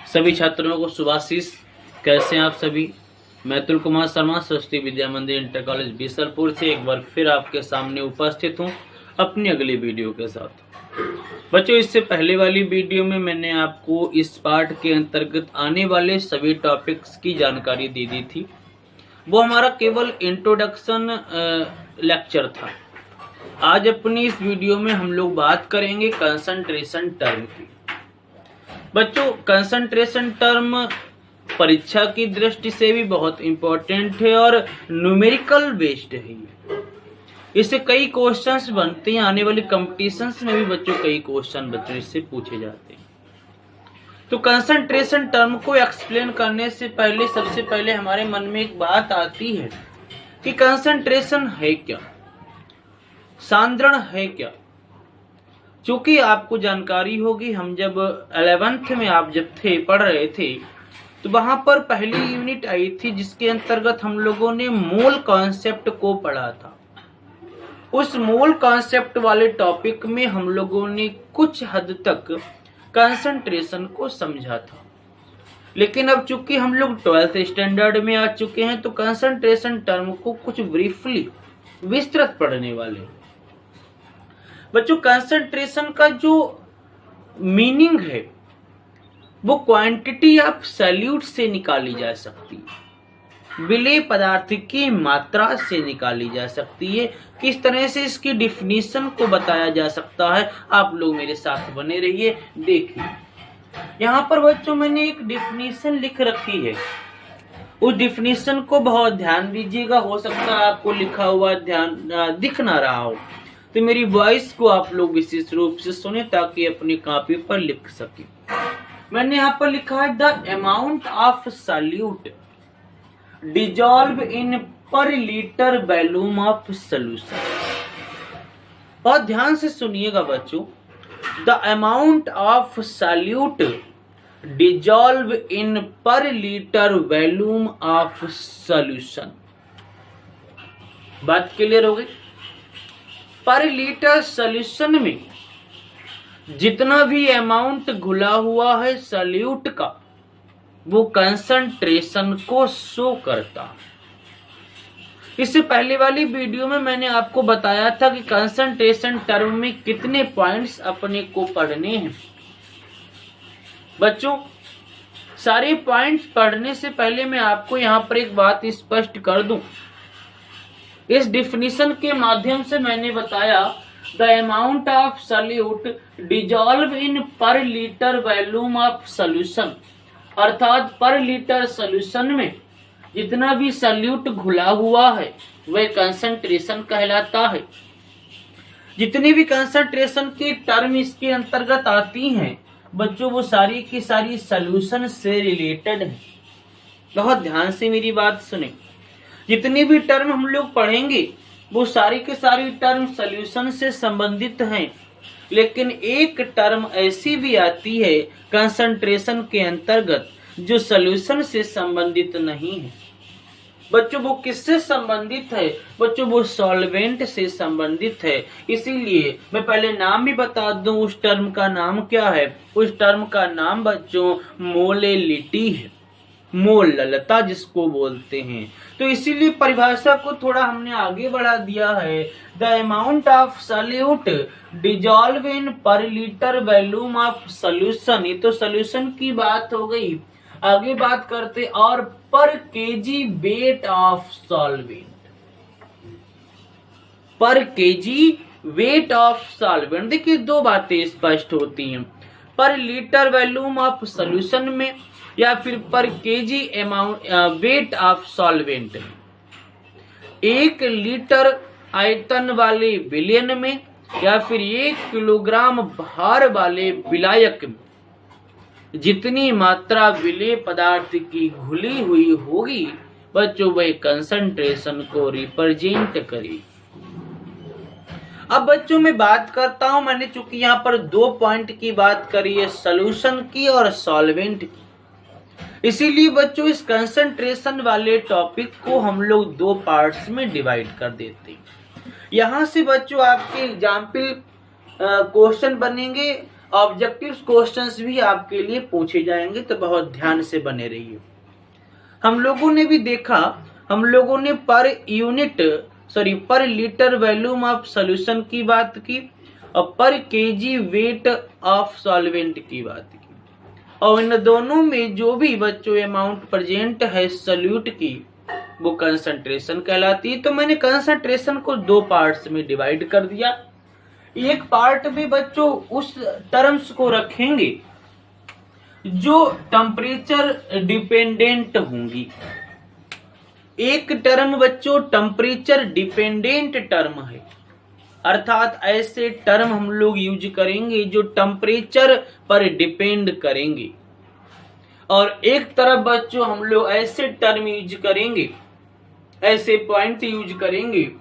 सभी छात्रों को शुभाशीष। कैसे हैं आप सभी? मैं अतुल कुमार शर्मा सरस्वती विद्या मंदिर इंटर कॉलेज बीसलपुर से एक बार फिर आपके सामने उपस्थित हूं अपनी अगली वीडियो के साथ। बच्चों, इससे पहले वाली वीडियो में मैंने आपको इस पार्ट के अंतर्गत आने वाले सभी टॉपिक्स की जानकारी दे दी थी। वो हमारा केवल इंट्रोडक्शन लेक्चर था। आज अपनी इस वीडियो में हम लोग बात करेंगे कंसंट्रेशन टर्म की। बच्चों, कंसंट्रेशन टर्म परीक्षा की दृष्टि से भी बहुत इम्पोर्टेंट है और न्यूमेरिकल बेस्ड है। इससे कई क्वेश्चंस बनते हैं, आने वाले कंपटीशंस में भी बच्चों कई क्वेश्चन बच्चों इससे पूछे जाते हैं। तो कंसंट्रेशन टर्म को एक्सप्लेन करने से पहले सबसे पहले हमारे मन में एक बात आती है कि कंसंट्रेशन है क्या, सांद्रण है क्या। चूंकि आपको जानकारी होगी, हम जब 11th में आप जब पढ़ रहे थे तो वहां पर पहली यूनिट आई थी जिसके अंतर्गत हम लोगों ने मोल कॉन्सेप्ट को पढ़ा था। उस मोल कॉन्सेप्ट वाले टॉपिक में हम लोगों ने कुछ हद तक कंसंट्रेशन को समझा था। लेकिन अब चूंकि हम लोग 12th स्टैंडर्ड में आ चुके हैं तो कंसंट्रेशन टर्म को कुछ ब्रीफली विस्तृत पढ़ने वाले। बच्चों, कंसंट्रेशन का जो मीनिंग है वो क्वांटिटी ऑफ सॉल्यूट से निकाली जा सकती है, विलेय पदार्थ की मात्रा से निकाली जा सकती है। किस तरह से इसकी डिफिनीशन को बताया जा सकता है, आप लोग मेरे साथ बने रहिए। देखिए, यहाँ पर बच्चों मैंने एक डिफिनीशन लिख रखी है। उस डिफिनीशन को बहुत ध्यान दीजिएगा। हो सकता है आपको लिखा हुआ ध्यान दिख ना रहा हो, तो मेरी वॉइस को आप लोग विशेष रूप से सुने ताकि अपनी कॉपी पर लिख सके। मैंने यहाँ पर लिखा है the amount of solute dissolve in पर लीटर वॉल्यूम ऑफ सॉल्यूशन। बहुत ध्यान से सुनिएगा बच्चों, the amount of solute dissolve in पर लीटर वॉल्यूम ऑफ सॉल्यूशन। बात क्लियर हो गई? पर लीटर सॉल्यूशन में जितना भी अमाउंट घुला हुआ है सॉल्यूट का, वो कंसंट्रेशन को शो करता है। इससे पहले वाली वीडियो में मैंने आपको बताया था कि कंसंट्रेशन टर्म में कितने पॉइंट्स अपने को पढ़ने हैं। बच्चों, सारे पॉइंट्स पढ़ने से पहले मैं आपको यहाँ पर एक बात स्पष्ट कर दूं। इस डिफिनीशन के माध्यम से मैंने बताया the amount of solute dissolve in पर लीटर वॉल्यूम ऑफ सॉल्यूशन, अर्थात पर लीटर सॉल्यूशन में जितना भी सॉल्यूट घुला हुआ है वह कंसंट्रेशन कहलाता है। जितनी भी कंसंट्रेशन की टर्म इसके अंतर्गत आती हैं बच्चों, वो सारी की सारी सॉल्यूशन से रिलेटेड है। बहुत ध्यान से मेरी बात सुने। जितनी भी टर्म हम लोग पढ़ेंगे वो सारी के सारी टर्म सॉल्यूशन से संबंधित हैं। लेकिन एक टर्म ऐसी भी आती है कंसंट्रेशन के अंतर्गत जो सॉल्यूशन से संबंधित नहीं है। बच्चों, वो किससे संबंधित है? बच्चों, वो सॉल्वेंट से संबंधित है। इसीलिए मैं पहले नाम भी बता दूं, उस टर्म का नाम क्या है। उस टर्म का नाम बच्चों मोलेलिटी है, मोललता जिसको बोलते हैं। तो इसीलिए परिभाषा को थोड़ा हमने आगे बढ़ा दिया है। The amount of solute dissolve in पर लीटर वॉल्यूम ऑफ सॉल्यूशन। ये तो सॉल्यूशन की बात हो गई। आगे बात करते और पर केजी वेट ऑफ सॉल्वेंट, पर केजी वेट ऑफ सॉल्वेंट। देखिए, दो बातें स्पष्ट होती हैं, पर लीटर वॉल्यूम ऑफ सॉल्यूशन में या फिर पर KG amount weight of solvent में। 1 लीटर आयतन वाले विलयन में या फिर 1 किलोग्राम भार वाले विलायक में जितनी मात्रा विलेय पदार्थ की घुली हुई होगी बच्चों, वह कंसंट्रेशन को रिप्रेजेंट करेगी। अब बच्चों मैं बात करता हूं, मैंने चूंकि यहाँ पर 2 पॉइंट की बात करी है, सॉल्यूशन की और सॉल्वेंट की। इसीलिए बच्चों इस कंसंट्रेशन वाले टॉपिक को हम लोग 2 पार्ट्स में डिवाइड कर देते हैं। यहाँ से बच्चों आपके एग्जाम्पल क्वेश्चन बनेंगे ऑब्जेक्टिव क्वेश्चंस भी आपके लिए पूछे जाएंगे, तो बहुत ध्यान से बने रहिए। हम लोगों ने भी देखा, हम लोगों ने पर लीटर वॉल्यूम ऑफ सॉल्यूशन की बात की और पर केजी वेट ऑफ सॉल्वेंट की बात की, और इन दोनों में जो भी बच्चों अमाउंट प्रेजेंट है सॉल्यूट की वो कंसंट्रेशन कहलाती है। तो मैंने कंसंट्रेशन को दो पार्ट्स में डिवाइड कर दिया। एक पार्ट में बच्चों उस टर्म्स को रखेंगे जो टेम्परेचर डिपेंडेंट होंगी। एक टर्म बच्चों टेम्परेचर डिपेंडेंट टर्म है, अर्थात ऐसे टर्म हम लोग यूज करेंगे जो टेम्परेचर पर डिपेंड करेंगे। और एक तरफ बच्चों हम लोग ऐसे टर्म यूज करेंगे, ऐसे पॉइंट यूज करेंगे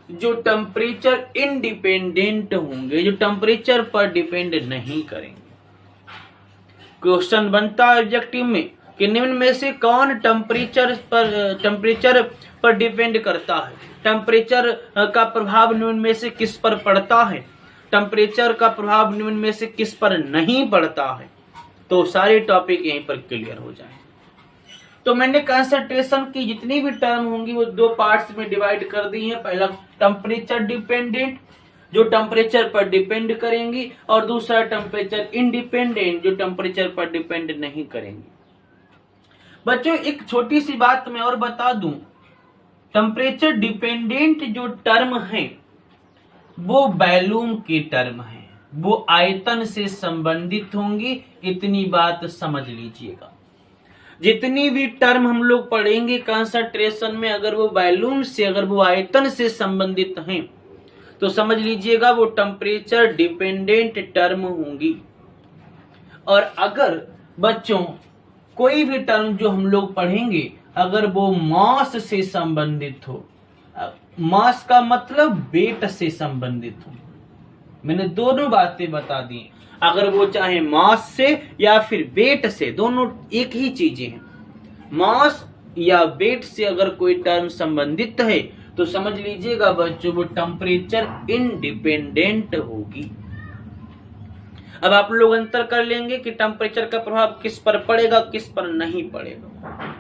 जो टेम्परेचर इंडिपेंडेंट होंगे, जो टेम्परेचर पर डिपेंड नहीं करेंगे। क्वेश्चन बनता है ऑब्जेक्टिव में कि निम्न में से कौन टेम्परेचर पर डिपेंड करता है, टेम्परेचर का प्रभाव निम्न में से किस पर पड़ता है, टेम्परेचर का प्रभाव निम्न में से किस पर नहीं पड़ता है। तो सारे टॉपिक यहीं पर क्लियर हो जाएंगे। तो मैंने कंसंट्रेशन की जितनी भी टर्म होंगी वो दो पार्ट्स में डिवाइड कर दी है। पहला टेम्परेचर डिपेंडेंट जो टेम्परेचर पर डिपेंड करेंगी, और दूसरा टेम्परेचर इंडिपेंडेंट जो टेम्परेचर पर डिपेंड नहीं करेंगी। बच्चों एक छोटी सी बात मैं और बता दूं, टेम्परेचर डिपेंडेंट जो टर्म है वो वॉल्यूम की टर्म है, वो आयतन से संबंधित होंगी। इतनी बात समझ लीजिएगा। जितनी भी टर्म हम लोग पढ़ेंगे कंसंट्रेशन में, अगर वो वॉल्यूम से, अगर वो आयतन से संबंधित हैं, तो समझ लीजिएगा वो टेम्परेचर डिपेंडेंट टर्म होंगी। और अगर बच्चों कोई भी टर्म जो हम लोग पढ़ेंगे अगर वो मास से संबंधित हो, मास का मतलब वेट से संबंधित हो, मैंने दोनों बातें बता दी। अगर वो चाहे मास से या फिर वेट से, दोनों एक ही चीजें हैं। मास या वेट से अगर कोई टर्म संबंधित है तो समझ लीजिएगा बच्चों वो टेम्परेचर इंडिपेंडेंट होगी। अब आप लोग अंतर कर लेंगे कि टेम्परेचर का प्रभाव किस पर पड़ेगा, किस पर नहीं पड़ेगा।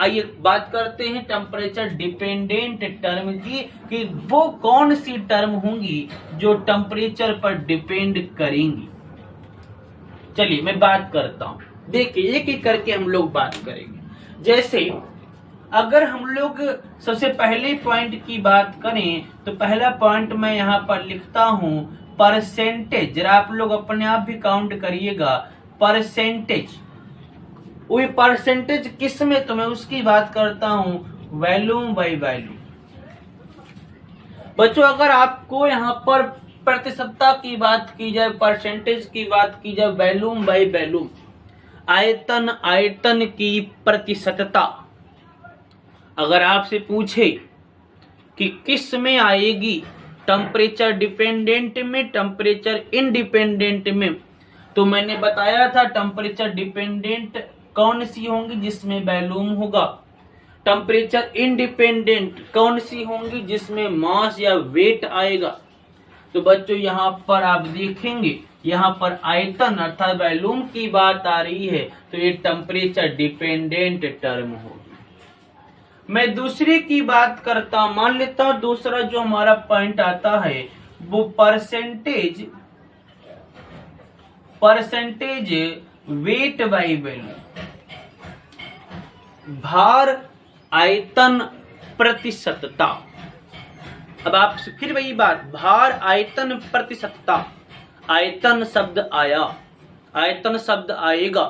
आइए बात करते हैं टेम्परेचर डिपेंडेंट टर्म की कि वो कौन सी टर्म होंगी जो टेम्परेचर पर डिपेंड करेंगी। चलिए मैं बात करता हूं, देखिए एक एक करके हम लोग बात करेंगे। जैसे अगर हम लोग सबसे पहले पॉइंट की बात करें तो पहला पॉइंट मैं यहाँ पर लिखता हूं परसेंटेज। जरा आप लोग अपने आप भी काउंट करिएगा, परसेंटेज। वही परसेंटेज किस में, तो मैं उसकी बात करता हूं वॉल्यूम बाय वॉल्यूम। बच्चों अगर आपको यहाँ पर प्रतिशतता की बात की जाए, परसेंटेज की बात की जाए, वॉल्यूम बाय वॉल्यूम, आयतन की प्रतिशतता, अगर आपसे पूछे कि किस में आएगी, टेम्परेचर डिपेंडेंट में, टेम्परेचर इंडिपेंडेंट में, तो मैंने बताया था टेम्परेचर डिपेंडेंट कौन सी होंगी जिसमें वॉल्यूम होगा, टेम्परेचर इंडिपेंडेंट कौन सी होंगी जिसमें मास या वेट आएगा। तो बच्चों यहाँ पर आप देखेंगे यहाँ पर आयतन अर्थात वॉल्यूम की बात आ रही है, तो ये टेम्परेचर डिपेंडेंट टर्म होगी। मैं दूसरे की बात करता हूं, मान लेता हूं दूसरा जो हमारा पॉइंट आता है वो परसेंटेज वेट बाय वॉल्यूम, भार आयतन प्रतिशतता। अब आप फिर वही बात, भार आयतन प्रतिशतता, आयतन शब्द आया, आयतन शब्द आएगा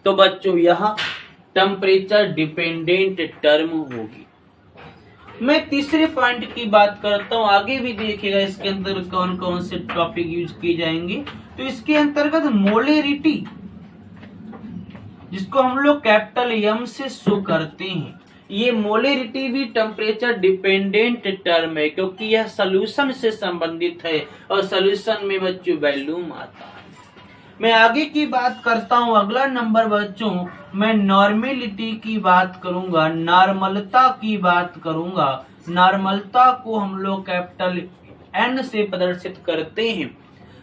तो बच्चों यहाँ टेम्परेचर डिपेंडेंट टर्म होगी। मैं तीसरे पॉइंट की बात करता हूं, आगे भी देखिएगा इसके अंदर कौन कौन से टॉपिक यूज किए जाएंगे। तो इसके अंतर्गत मोलेरिटी, जिसको हम लोग कैपिटल एम से शो करते हैं, ये मोलेरिटी भी टेम्परेचर डिपेंडेंट टर्म है क्योंकि यह सॉल्यूशन से संबंधित है और सॉल्यूशन में बच्चों वॉल्यूम आता है। मैं आगे की बात करता हूं, अगला नंबर बच्चों मैं नॉर्मेलिटी की बात करूंगा, नॉर्मलता की बात करूंगा। नॉर्मलता को हम लोग कैपिटल एन से प्रदर्शित करते हैं।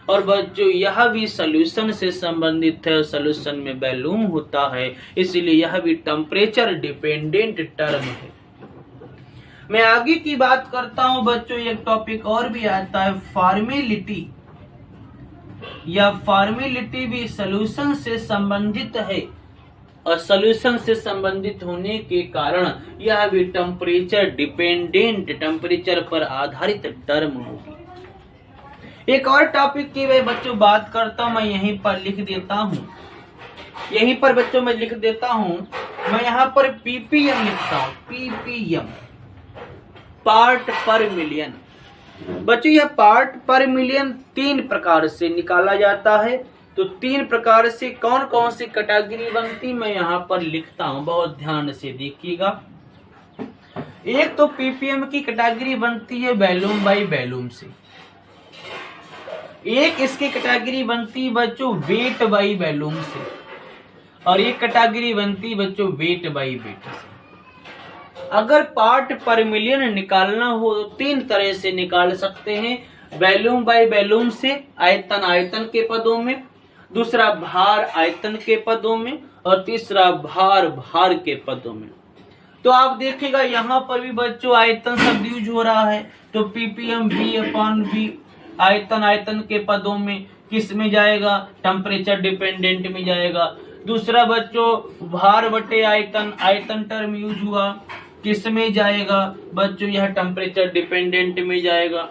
और बच्चों यह भी सॉल्यूशन से संबंधित है, सॉल्यूशन में वॉल्यूम होता है, इसलिए यह भी टेम्परेचर डिपेंडेंट टर्म है। मैं आगे की बात करता हूं बच्चों, एक टॉपिक और भी आता है फॉर्मेलिटी। यह फॉर्मेलिटी भी सॉल्यूशन से संबंधित है और सॉल्यूशन से संबंधित होने के कारण यह भी टेम्परेचर डिपेंडेंट, टेम्परेचर पर आधारित टर्म होगी। एक और टॉपिक की मैं बच्चों बात करता हूं, मैं यहीं पर लिख देता हूं, यहीं पर बच्चों मैं लिख देता हूं, मैं यहां पर पीपीएम लिखता हूं, पीपीएम पार्ट पर मिलियन। बच्चों यह पार्ट पर मिलियन 3 प्रकार से निकाला जाता है। तो 3 प्रकार से कौन कौन सी कैटेगरी बनती मैं यहाँ पर लिखता हूँ, बहुत ध्यान से देखिएगा। एक तो पीपीएम की कैटेगरी बनती है वॉल्यूम बाई वॉल्यूम से, एक इसकी कैटेगरी बनती है बच्चों वेट बाई वॉल्यूम से, और एक कैटेगरी बनती है बच्चों वेट बाई वेट से। अगर पार्ट पर मिलियन निकालना हो तो 3 तरह से निकाल सकते हैं, वॉल्यूम बाई वॉल्यूम से, आयतन आयतन के पदों में, दूसरा भार आयतन के पदों में, और तीसरा भार भार के पदों में। तो आप देखिएगा यहाँ पर भी बच्चों आयतन शब्द यूज हो रहा है, तो पीपीएम V/V आयतन आयतन के पदों में किस में जाएगा, टेम्परेचर डिपेंडेंट में जाएगा। दूसरा बच्चों भार बटे आयतन, आयतन टर्म यूज हुआ, किस में जाएगा बच्चों, यह टेम्परेचर डिपेंडेंट में जाएगा।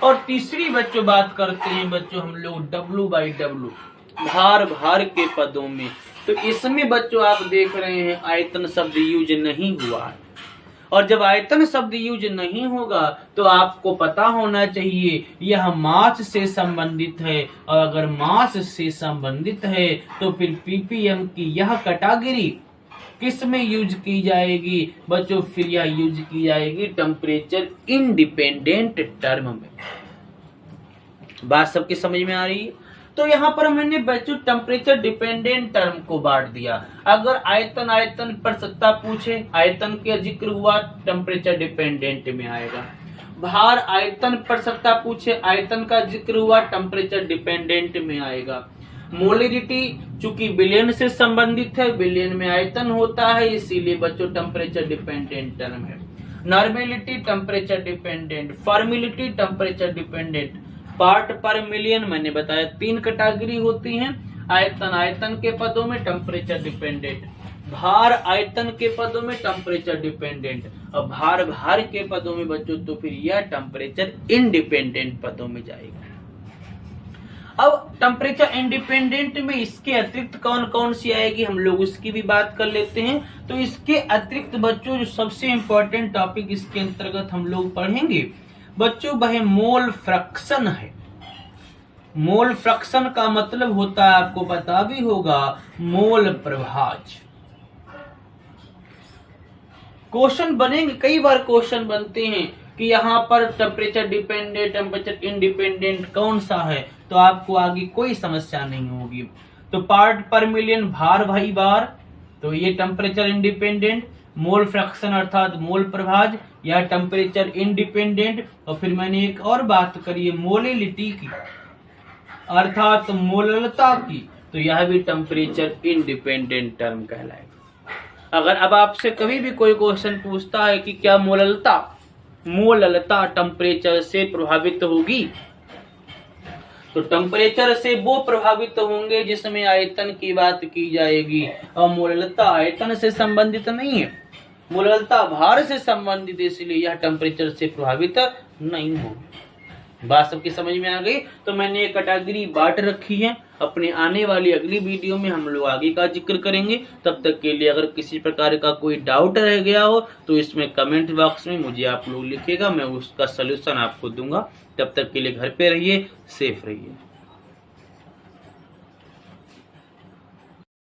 और तीसरी बच्चों बात करते हैं बच्चों हम लोग W/W भार भार के पदों में। तो इसमें बच्चों आप देख रहे हैं आयतन शब्द यूज नहीं हुआ है, और जब आयतन शब्द यूज नहीं होगा तो आपको पता होना चाहिए यह मास से संबंधित है, और अगर मास से संबंधित है तो फिर पीपीएम की यह कैटेगरी किस में यूज की जाएगी बच्चों, फिर यह यूज की जाएगी टेम्परेचर इंडिपेंडेंट टर्म में। बात सबकी समझ में आ रही है? तो यहाँ पर मैंने बच्चों टेम्परेचर डिपेंडेंट टर्म को बांट दिया। अगर आयतन आयतन पर सत्ता पूछे, आयतन का जिक्र हुआ टेम्परेचर डिपेंडेंट में आएगा। भार आयतन पर सत्ता पूछे, आयतन का जिक्र हुआ टेम्परेचर डिपेंडेंट में आएगा। मोलरिटी चूंकि बिलियन से संबंधित है, बिलियन में आयतन होता है, इसीलिए बच्चों टेम्परेचर डिपेंडेंट टर्म है। Normality temperature dependent, formality temperature dependent, part पर मिलियन मैंने बताया 3 कैटेगरी होती हैं, आयतन आयतन के पदों में टेम्परेचर डिपेंडेंट, भार आयतन के पदों में टेम्परेचर डिपेंडेंट, और भार भार के पदों में बच्चों तो फिर यह टेम्परेचर इंडिपेंडेंट पदों में जाएगा। अब टेम्परेचर इंडिपेंडेंट में इसके अतिरिक्त कौन कौन सी आएगी हम लोग उसकी भी बात कर लेते हैं। तो इसके अतिरिक्त बच्चों जो सबसे इंपॉर्टेंट टॉपिक इसके अंतर्गत हम लोग पढ़ेंगे बच्चों वह मोल फ्रैक्शन है। मोल फ्रैक्शन का मतलब होता है, आपको पता भी होगा, मोल प्रभाज। क्वेश्चन बनेंगे, कई बार क्वेश्चन बनते हैं कि यहाँ पर टेम्परेचर डिपेंडेंट टेम्परेचर इंडिपेंडेंट कौन सा है, तो आपको आगे कोई समस्या नहीं होगी। तो पार्ट पर मिलियन भार भाई बार, तो ये टेम्परेचर इंडिपेंडेंट, मोल फ्रैक्शन अर्थात मोल प्रभाज या टेम्परेचर इंडिपेंडेंट। और फिर मैंने एक और बात करी है मोलिलिटी की अर्थात मोललता की, तो यह भी टेम्परेचर इंडिपेंडेंट टर्म कहलाएगा। अगर अब आपसे कभी भी कोई क्वेश्चन पूछता है कि क्या मोललता टेम्परेचर से प्रभावित होगी, तो टेम्परेचर से वो प्रभावित होंगे जिसमें आयतन की बात की जाएगी, और मोललता आयतन से संबंधित नहीं है, मोललता भार से संबंधित, इसलिए यह टेम्परेचर से प्रभावित नहीं होगी। बात सबकी समझ में आ गई? तो मैंने एक कैटेगरी बांट रखी है, अपने आने वाली अगली वीडियो में हम लोग आगे का जिक्र करेंगे। तब तक के लिए अगर किसी प्रकार का कोई डाउट रह गया हो तो इसमें कमेंट बॉक्स में मुझे आप लोग लिखिएगा, मैं उसका सलूशन आपको दूंगा। तब तक के लिए घर पे रहिए, सेफ रहिए।